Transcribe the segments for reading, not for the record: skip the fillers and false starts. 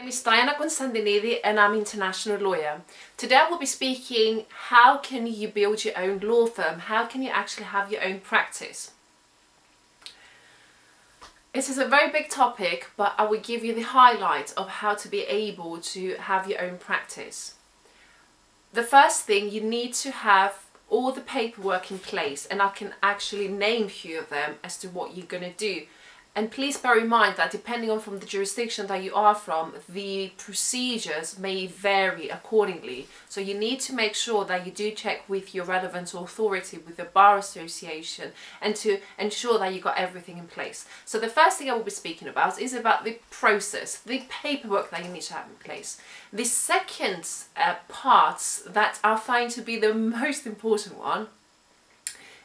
name is Diana Constantinidi and I'm an international lawyer. Today I will be speaking how can you build your own law firm, how can you actually have your own practice. This is a very big topic, but I will give you the highlights of how to be able to have your own practice. The first thing, you need to have all the paperwork in place, and I can actually name a few of them as to what you're going to do. And please bear in mind that depending on from the jurisdiction that you are from, the procedures may vary accordingly. So you need to make sure that you do check with your relevant authority, with the Bar Association, and to ensure that you got everything in place. So the first thing I will be speaking about is about the process, the paperwork that you need to have in place. The second part that I find to be the most important one,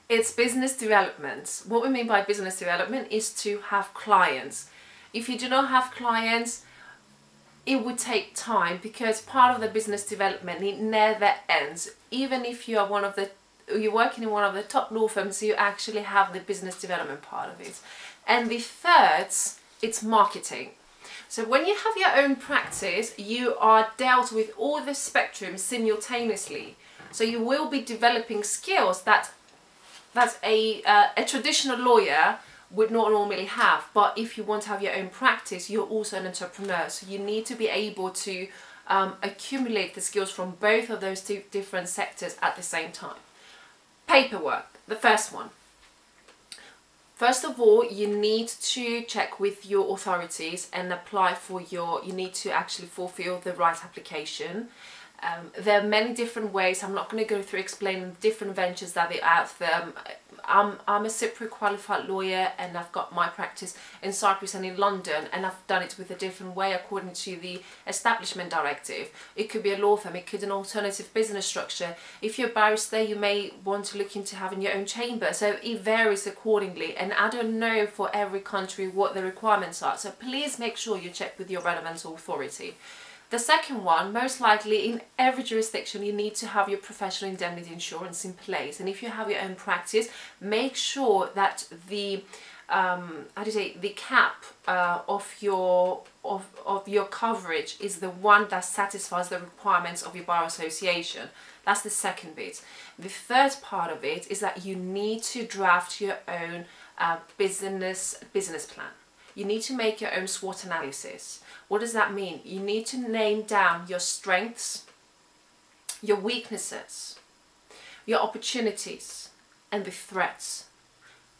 it's business development. What we mean by business development is to have clients. If you do not have clients, it would take time, because part of the business development, it never ends. Even if you are you're working in one of the top law firms, you actually have the business development part of it. And the third, it's marketing. So when you have your own practice, you are dealt with all the spectrum simultaneously. So you will be developing skills that a traditional lawyer would not normally have. But if you want to have your own practice, you're also an entrepreneur. So you need to be able to accumulate the skills from both of those two different sectors at the same time. Paperwork, the first one. First of all, you need to check with your authorities and apply for you need to actually fulfill the right application. There are many different ways. I'm not going to go through explaining different ventures that are out there. I'm a Cypriot qualified lawyer, and I've got my practice in Cyprus and in London, and I've done it with a different way according to the establishment directive. It could be a law firm, it could be an alternative business structure. If you're a barrister, you may want to look into having your own chamber. So it varies accordingly, and I don't know for every country what the requirements are. So please make sure you check with your relevant authority. The second one, most likely in every jurisdiction, you need to have your professional indemnity insurance in place. And if you have your own practice, make sure that the the cap of your coverage is the one that satisfies the requirements of your Bar Association. That's the second bit. The third part of it is that you need to draft your own business plan. You need to make your own SWOT analysis. What does that mean? You need to name down your strengths, your weaknesses, your opportunities, and the threats.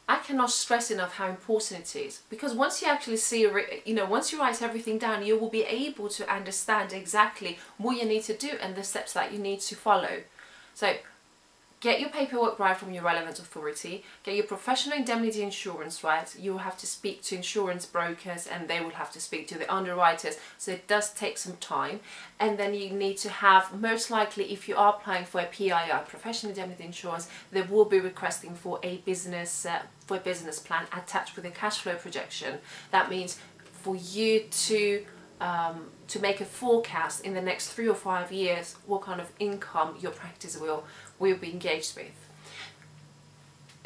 I cannot stress enough how important it is, because once you actually see, once you write everything down, you will be able to understand exactly what you need to do and the steps that you need to follow. So get your paperwork right from your relevant authority, get your professional indemnity insurance right. You will have to speak to insurance brokers, and they will have to speak to the underwriters, so it does take some time. And then you need to have, most likely if you are applying for a PII, professional indemnity insurance, they will be requesting for a business plan attached with a cash flow projection. That means for you to make a forecast in the next 3 or 5 years what kind of income your practice will be engaged with.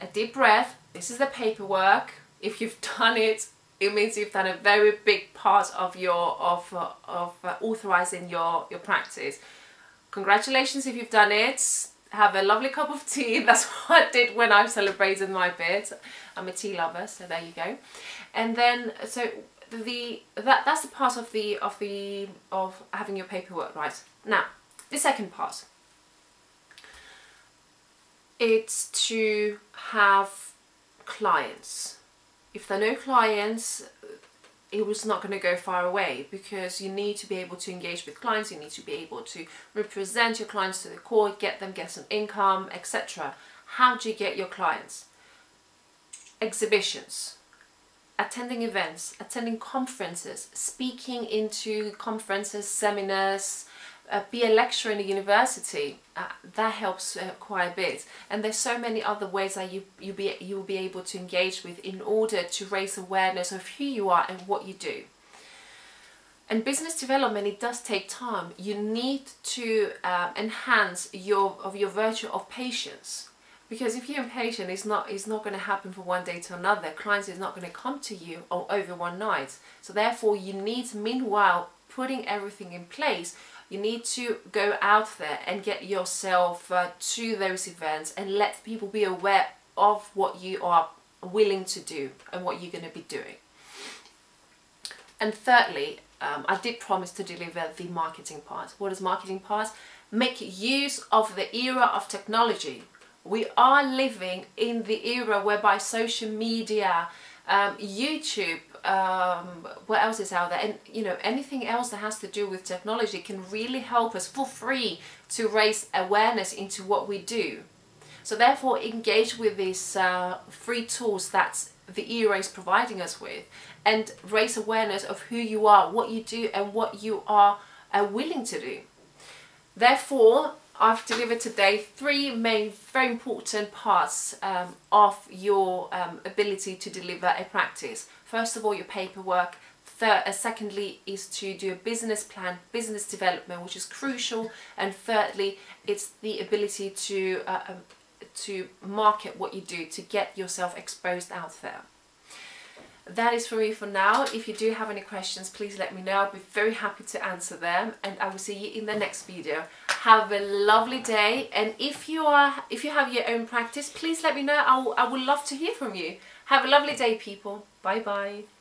A deep breath. This is the paperwork. If you've done it, it means you've done a very big part of your authorizing your practice. Congratulations if you've done it. Have a lovely cup of tea. That's what I did when I celebrated my bit. I'm a tea lover, so there you go. And then that's the part of having your paperwork right. Now, the second part, it's to have clients. If there are no clients, it was not going to go far away, because you need to be able to engage with clients, you need to be able to represent your clients to the court, get some income, etc. How do you get your clients? Exhibitions, attending events, attending conferences, speaking into conferences, seminars, be a lecturer in a university. That helps quite a bit. And there's so many other ways that you'll be able to engage with in order to raise awareness of who you are and what you do. And business development, it does take time. You need to enhance your virtue of patience. Because if you're impatient, it's not going to happen from one day to another. Clients is not going to come to you over one night. So therefore, you need meanwhile putting everything in place, you need to go out there and get yourself to those events and let people be aware of what you are willing to do and what you're going to be doing. And thirdly, I did promise to deliver the marketing part. What is marketing part? Make use of the era of technology. We are living in the era whereby social media, YouTube, what else is out there, and you know, anything else that has to do with technology can really help us for free to raise awareness into what we do. So therefore, engage with these free tools that the era is providing us with, and raise awareness of who you are, what you do, and what you are willing to do. Therefore, I've delivered today 3 main, very important parts of your ability to deliver a practice. First of all, your paperwork. Secondly is to do a business plan, business development, which is crucial. And thirdly, it's the ability to market what you do, to get yourself exposed out there. That is for me for now. If you do have any questions, please let me know. I'll be very happy to answer them, and I will see you in the next video. Have a lovely day, and if you have your own practice, please let me know. I would love to hear from you. Have a lovely day, people. Bye bye.